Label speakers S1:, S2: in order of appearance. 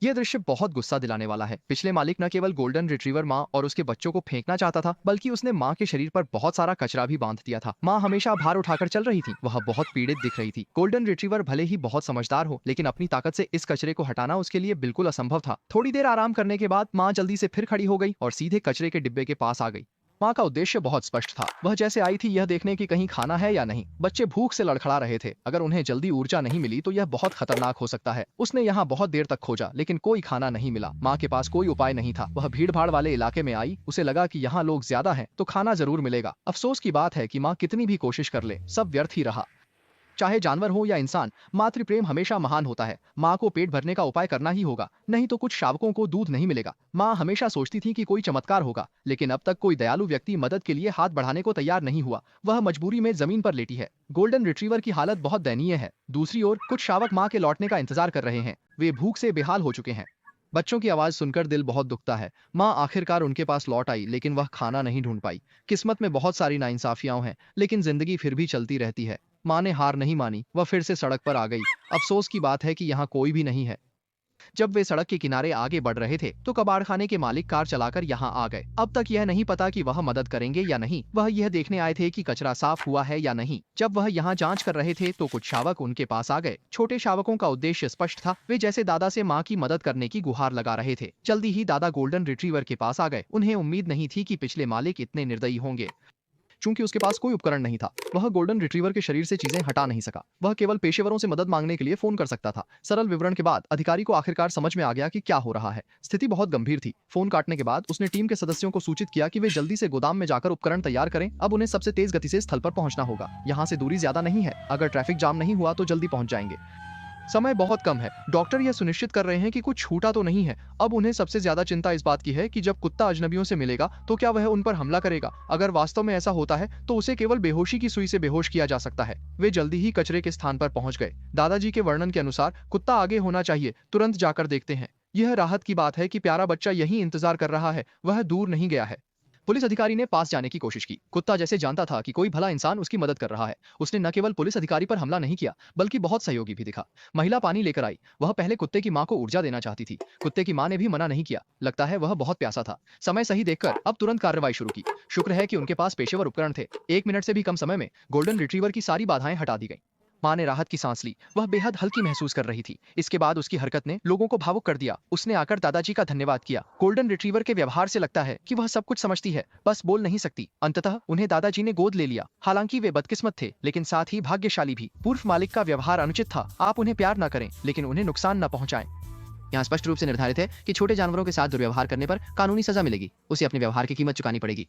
S1: ये दृश्य बहुत गुस्सा दिलाने वाला है। पिछले मालिक न केवल गोल्डन रिट्रीवर माँ और उसके बच्चों को फेंकना चाहता था, बल्कि उसने माँ के शरीर पर बहुत सारा कचरा भी बांध दिया था। माँ हमेशा भार उठाकर चल रही थी, वह बहुत पीड़ित दिख रही थी। गोल्डन रिट्रीवर भले ही बहुत समझदार हो, लेकिन अपनी ताकत से इस कचरे को हटाना उसके लिए बिल्कुल असंभव था। थोड़ी देर आराम करने के बाद माँ जल्दी से फिर खड़ी हो गई और सीधे कचरे के डिब्बे के पास आ गई। माँ का उद्देश्य बहुत स्पष्ट था। वह जैसे आई थी यह देखने की कहीं खाना है या नहीं। बच्चे भूख से लड़खड़ा रहे थे। अगर उन्हें जल्दी ऊर्जा नहीं मिली तो यह बहुत खतरनाक हो सकता है। उसने यहाँ बहुत देर तक खोजा, लेकिन कोई खाना नहीं मिला। माँ के पास कोई उपाय नहीं था। वह भीड़ भाड़ वाले इलाके में आई। उसे लगा कि यहाँ लोग ज्यादा हैं तो खाना जरूर मिलेगा। अफसोस की बात है कि माँ कितनी भी कोशिश कर ले, सब व्यर्थ ही रहा। चाहे जानवर हो या इंसान, मातृ प्रेम हमेशा महान होता है। माँ को पेट भरने का उपाय करना ही होगा, नहीं तो कुछ शावकों को दूध नहीं मिलेगा। माँ हमेशा सोचती थी कि कोई चमत्कार होगा, लेकिन अब तक कोई दयालु व्यक्ति मदद के लिए हाथ बढ़ाने को तैयार नहीं हुआ। वह मजबूरी में जमीन पर लेटी है। गोल्डन रिट्रीवर की हालत बहुत दयनीय है। दूसरी ओर कुछ शावक माँ के लौटने का इंतजार कर रहे हैं। वे भूख से बेहाल हो चुके हैं। बच्चों की आवाज सुनकर दिल बहुत दुखता है। माँ आखिरकार उनके पास लौट आई, लेकिन वह खाना नहीं ढूंढ पाई। किस्मत में बहुत सारी नाइंसाफियां हैं, लेकिन जिंदगी फिर भी चलती रहती है। माँ ने हार नहीं मानी, वह फिर से सड़क पर आ गई। अफसोस की बात है कि यहाँ कोई भी नहीं है। जब वे सड़क के किनारे आगे बढ़ रहे थे तो कबाड़खाने के मालिक कार चलाकर यहाँ आ गए। अब तक यह नहीं पता कि वह मदद करेंगे या नहीं। वह यह देखने आए थे कि कचरा साफ हुआ है या नहीं। जब वह यहाँ जांच कर रहे थे तो कुछ शावक उनके पास आ गए। छोटे शावकों का उद्देश्य स्पष्ट था। वे जैसे दादा से माँ की मदद करने की गुहार लगा रहे थे। जल्दी ही दादा गोल्डन रिट्रीवर के पास आ गए। उन्हें उम्मीद नहीं थी कि पिछले मालिक इतने निर्दयी होंगे। चूंकि उसके पास कोई उपकरण नहीं था, वह गोल्डन रिट्रीवर के शरीर से चीजें हटा नहीं सका। वह केवल पेशेवरों से मदद मांगने के लिए फोन कर सकता था। सरल विवरण के बाद अधिकारी को आखिरकार समझ में आ गया कि क्या हो रहा है। स्थिति बहुत गंभीर थी। फोन काटने के बाद उसने टीम के सदस्यों को सूचित किया कि वे जल्दी से गोदाम में जाकर उपकरण तैयार करें। अब उन्हें सबसे तेज गति से स्थल पर पहुंचना होगा। यहाँ से दूरी ज्यादा नहीं है। अगर ट्रैफिक जाम नहीं हुआ तो जल्दी पहुंच जाएंगे। समय बहुत कम है। डॉक्टर यह सुनिश्चित कर रहे हैं कि कुछ छूटा तो नहीं है। अब उन्हें सबसे ज्यादा चिंता इस बात की है कि जब कुत्ता अजनबियों से मिलेगा तो क्या वह उन पर हमला करेगा। अगर वास्तव में ऐसा होता है तो उसे केवल बेहोशी की सुई से बेहोश किया जा सकता है। वे जल्दी ही कचरे के स्थान पर पहुंच गए। दादाजी के वर्णन के अनुसार कुत्ता आगे होना चाहिए। तुरंत जाकर देखते हैं। यह राहत की बात है कि प्यारा बच्चा यही इंतजार कर रहा है, वह दूर नहीं गया है। पुलिस अधिकारी ने पास जाने की कोशिश की। कुत्ता जैसे जानता था कि कोई भला इंसान उसकी मदद कर रहा है। उसने न केवल पुलिस अधिकारी पर हमला नहीं किया, बल्कि बहुत सहयोगी भी दिखा। महिला पानी लेकर आई। वह पहले कुत्ते की मां को ऊर्जा देना चाहती थी। कुत्ते की मां ने भी मना नहीं किया। लगता है वह बहुत प्यासा था। समय सही देखकर अब तुरंत कार्रवाई शुरू की। शुक्र है कि उनके पास पेशेवर उपकरण थे। 1 मिनट से भी कम समय में गोल्डन रिट्रीवर की सारी बाधाएं हटा दी गई। माँ ने राहत की सांस ली। वह बेहद हल्की महसूस कर रही थी। इसके बाद उसकी हरकत ने लोगों को भावुक कर दिया। उसने आकर दादाजी का धन्यवाद किया। गोल्डन रिट्रीवर के व्यवहार से लगता है कि वह सब कुछ समझती है, बस बोल नहीं सकती। अंततः उन्हें दादाजी ने गोद ले लिया। हालांकि वे बदकिस्मत थे, लेकिन साथ ही भाग्यशाली भी। पूर्व मालिक का व्यवहार अनुचित था। आप उन्हें प्यार न करें, लेकिन उन्हें नुकसान न पहुंचाएं। यहाँ स्पष्ट रूप से निर्धारित है कि छोटे जानवरों के साथ दुर्व्यवहार करने पर कानूनी सजा मिलेगी। उसे अपने व्यवहार की कीमत चुकानी पड़ेगी।